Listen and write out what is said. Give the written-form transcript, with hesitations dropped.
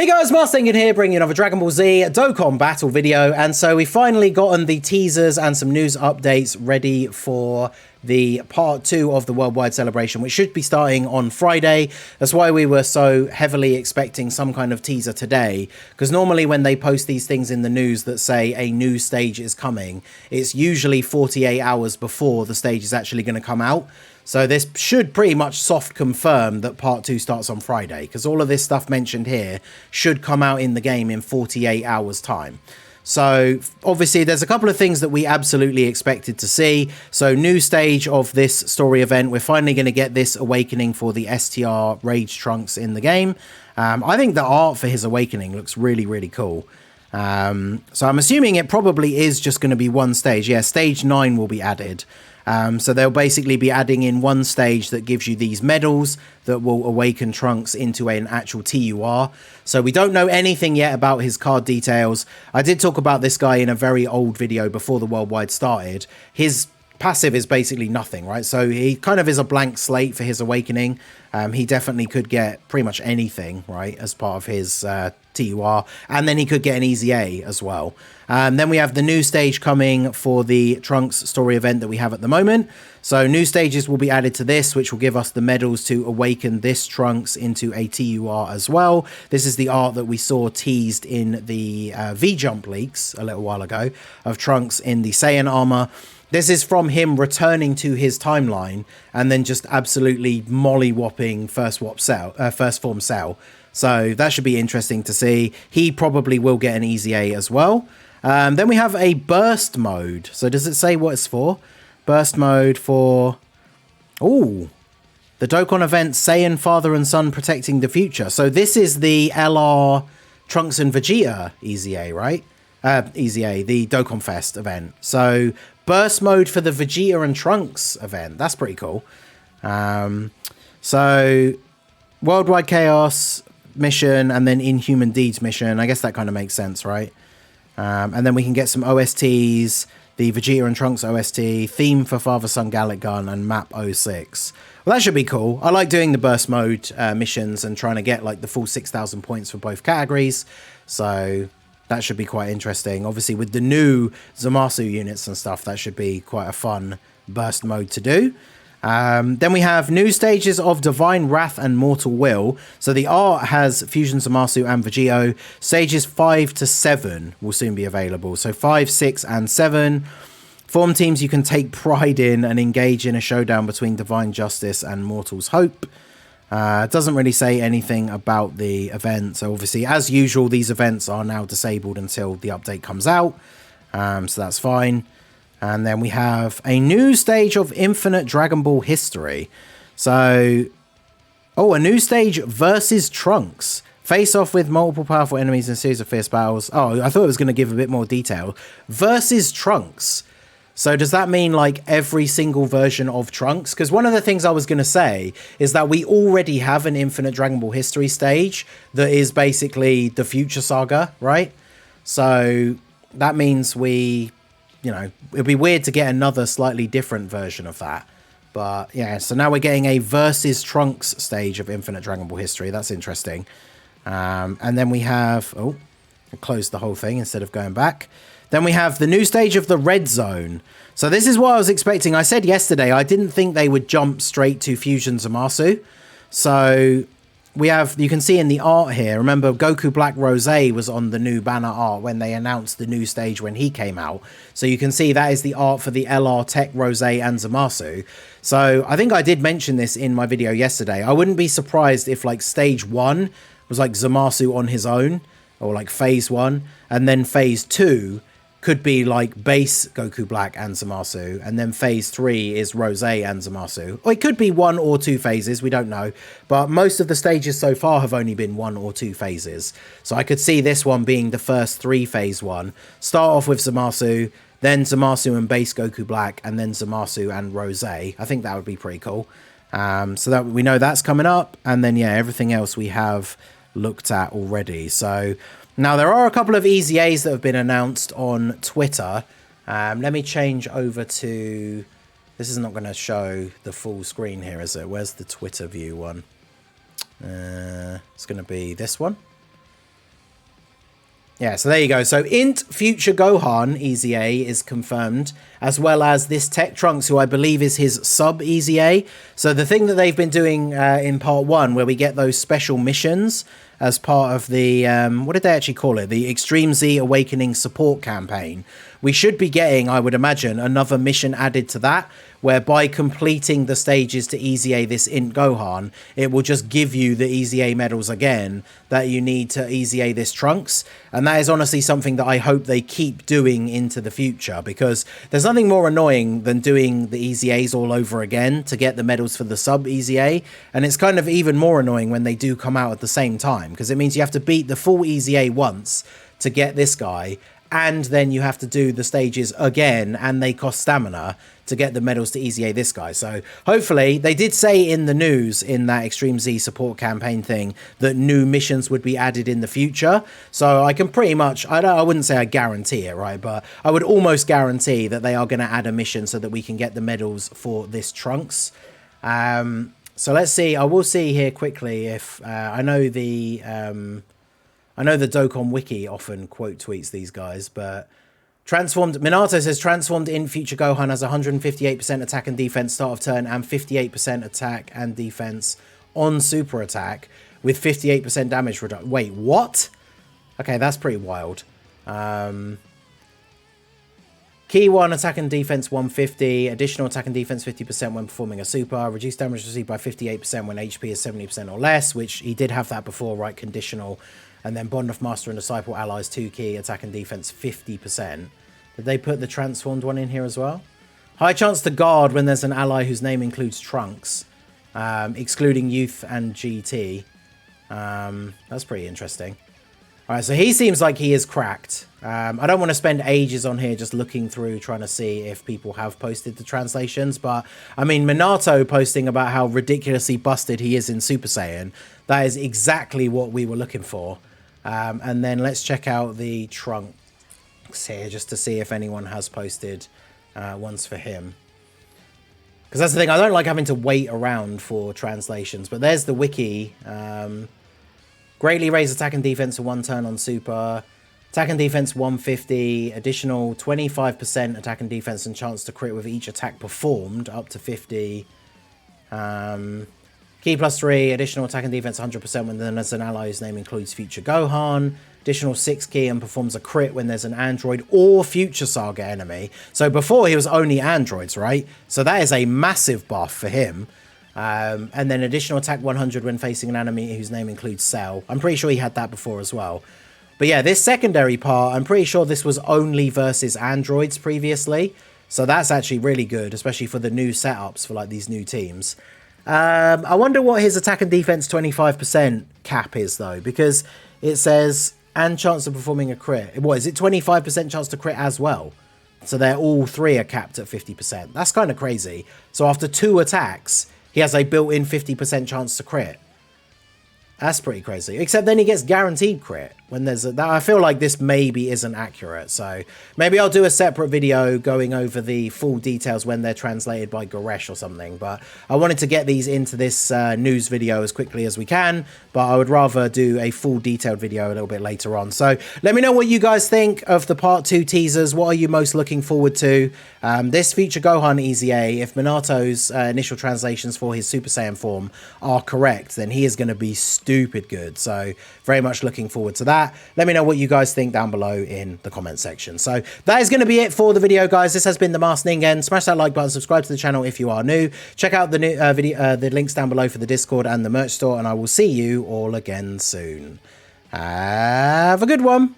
Hey guys, Marstingan here, bringing you another Dragon Ball Z Dokkan battle video, and so we've finally gotten the teasers and some news updates ready for the part 2 of the worldwide celebration, which should be starting on Friday. That's why we were so heavily expecting some kind of teaser today, because normally when they post these things in the news that say a new stage is coming, it's usually 48 hours before the stage is actually going to come out. So this should pretty much soft confirm that part 2 starts on Friday, because all of this stuff mentioned here should come out in the game in 48 hours time. So obviously there's a couple of things that we absolutely expected to see. So new stage of this story event, we're finally going to get this awakening for the STR Rage Trunks in the game. I think the art for his awakening looks really cool. So I'm assuming it probably is just going to be one stage. Yeah, stage 9 will be added. So they'll basically be adding in one stage that gives you these medals that will awaken Trunks into an actual TUR. So we don't know anything yet about his card details. I did talk about this guy in a very old video before the worldwide started. His passive is basically nothing, right? So he kind of is a blank slate for his awakening. He definitely could get pretty much anything, right, as part of his TUR, and then he could get an easy A as well. Then we have the new stage coming for the Trunks story event that we have at the moment. So new stages will be added to this, which will give us the medals to awaken this Trunks into a TUR as well. This is the art that we saw teased in the V-Jump leaks a little while ago of Trunks in the Saiyan armor. This is from him returning to his timeline and then just absolutely molly-whopping first form Cell. So that should be interesting to see. He probably will get an easy A as well. Then we have a burst mode. So does it say what it's for? Burst mode for... Oh, the Dokkan event Saiyan Father and Son Protecting the Future. So this is the LR Trunks and Vegeta easy A, right? Easy A, the Dokkan Fest event. So burst mode for the Vegeta and Trunks event. That's pretty cool. So Worldwide Chaos mission and then Inhuman Deeds mission. I guess that kind of makes sense, right? And then we can get some OSTs, the Vegeta and Trunks OST, theme for Father Son Gallic Gun, and map 06. Well, that should be cool. I like doing the burst mode missions and trying to get like the full 6,000 points for both categories. So that should be quite interesting. Obviously, with the new Zamasu units and stuff, that should be quite a fun burst mode to do. Then we have new stages of Divine Wrath and Mortal Will. So the art has Fusion Zamasu and Vegito. Stages 5 to 7 will soon be available. So 5, 6, and 7. Form teams you can take pride in and engage in a showdown between Divine Justice and Mortal's Hope. It doesn't really say anything about the event. So obviously, as usual, these events are now disabled until the update comes out. So that's fine. And then we have a new stage of Infinite Dragon Ball history. So, a new stage versus Trunks. Face off with multiple powerful enemies in a series of fierce battles. Oh, I thought it was going to give a bit more detail. Versus Trunks. So does that mean like every single version of Trunks? Because one of the things I was going to say is that we already have an Infinite Dragon Ball history stage that is basically the Future Saga, right? So that means it'd be weird to get another slightly different version of that. But yeah, so now we're getting a versus Trunks stage of Infinite Dragon Ball history. That's interesting. And then we have... Oh, I closed the whole thing instead of going back. Then we have the new stage of the Red Zone. So this is what I was expecting. I said yesterday I didn't think they would jump straight to Fusion Zamasu. So we have, you can see in the art here, remember Goku Black Rose was on the new banner art when they announced the new stage when he came out. So you can see that is the art for the LR Tech Rose and Zamasu. So I think I did mention this in my video yesterday. I wouldn't be surprised if like stage 1 was like Zamasu on his own, or like phase 1, and then phase 2 could be like base Goku Black and Zamasu, and then phase 3 is Rose and Zamasu. Or it could be 1 or 2 phases, we don't know. But most of the stages so far have only been 1 or 2 phases. So I could see this one being the first 3 phase 1. Start off with Zamasu, then Zamasu and base Goku Black, and then Zamasu and Rose. I think that would be pretty cool. So that we know that's coming up. And then, yeah, everything else we have looked at already. So now there are a couple of easy A's that have been announced on Twitter. Let me change over to... This is not going to show the full screen here, is it? Where's the Twitter view one? It's going to be this one. Yeah, so there you go. So INT Future Gohan EZA is confirmed, as well as this Tech Trunks, who I believe is his sub EZA. So the thing that they've been doing in part 1, where we get those special missions as part of the, what did they actually call it? The Extreme Z Awakening support campaign. We should be getting, I would imagine, another mission added to that, where by completing the stages to EZA this INT Gohan, it will just give you the EZA medals again that you need to EZA this Trunks. And that is honestly something that I hope they keep doing into the future, because there's nothing more annoying than doing the EZAs all over again to get the medals for the sub EZA. And it's kind of even more annoying when they do come out at the same time, because it means you have to beat the full EZA once to get this guy, and then you have to do the stages again, and they cost stamina to get the medals to EZA this guy. So hopefully, they did say in the news in that Extreme Z support campaign thing that new missions would be added in the future. So I can pretty much, I wouldn't say I guarantee it, right? But I would almost guarantee that they are going to add a mission so that we can get the medals for this Trunks. So let's see. I will see here quickly if I know the Dokkan Wiki often quote tweets these guys, but transformed Minato says transformed in Future Gohan has 158% attack and defense start of turn and 58% attack and defense on super attack with 58% damage reduction. Wait, what? Okay, that's pretty wild. Key 1, attack and defense 150, additional attack and defense 50% when performing a super, reduced damage received by 58% when HP is 70% or less, which he did have that before, right? Conditional. And then Bond of Master and Disciple allies 2 key, attack and defense 50%. Did they put the transformed one in here as well? High chance to guard when there's an ally whose name includes Trunks, excluding Youth and GT. That's pretty interesting. All right, so he seems like he is cracked. I don't want to spend ages on here just looking through trying to see if people have posted the translations, but I mean, Minato posting about how ridiculously busted he is in Super Saiyan, that is exactly what we were looking for. And then let's check out the Trunks here just to see if anyone has posted ones for him. Because that's the thing, I don't like having to wait around for translations, but there's the wiki. Greatly raise attack and defense for 1 turn on super. Attack and defense 150. Additional 25% attack and defense and chance to crit with each attack performed up to 50. Key plus 3. Additional attack and defense 100% when there's an ally whose name includes Future Gohan. Additional 6 key and performs a crit when there's an android or Future Saga enemy. So before he was only androids, right? So that is a massive buff for him. And then additional attack 100 when facing an enemy whose name includes Cell. I'm pretty sure he had that before as well. But yeah, this secondary part, I'm pretty sure this was only versus androids previously. So that's actually really good, especially for the new setups for like these new teams. I wonder what his attack and defense 25% cap is though, because it says, and chance of performing a crit. What is it? 25% chance to crit as well. So they're all 3 are capped at 50%. That's kind of crazy. So after 2 attacks, he has a built-in 50% chance to crit. That's pretty crazy. Except then he gets guaranteed crit when there's a... I feel like this maybe isn't accurate. So maybe I'll do a separate video going over the full details when they're translated by Goresh or something. But I wanted to get these into this news video as quickly as we can. But I would rather do a full detailed video a little bit later on. So let me know what you guys think of the part 2 teasers. What are you most looking forward to? This Future Gohan EZA, if Minato's initial translations for his Super Saiyan form are correct, then he is going to be stupid good. So very much looking forward to that. Let me know what you guys think down below in the comment section. So that is going to be it for the video, guys. This has been the Masked Ningen. Smash that like button, subscribe to the channel if you are new. Check out the new the links down below for the Discord and the merch store, and I will see you all again soon. Have a good one.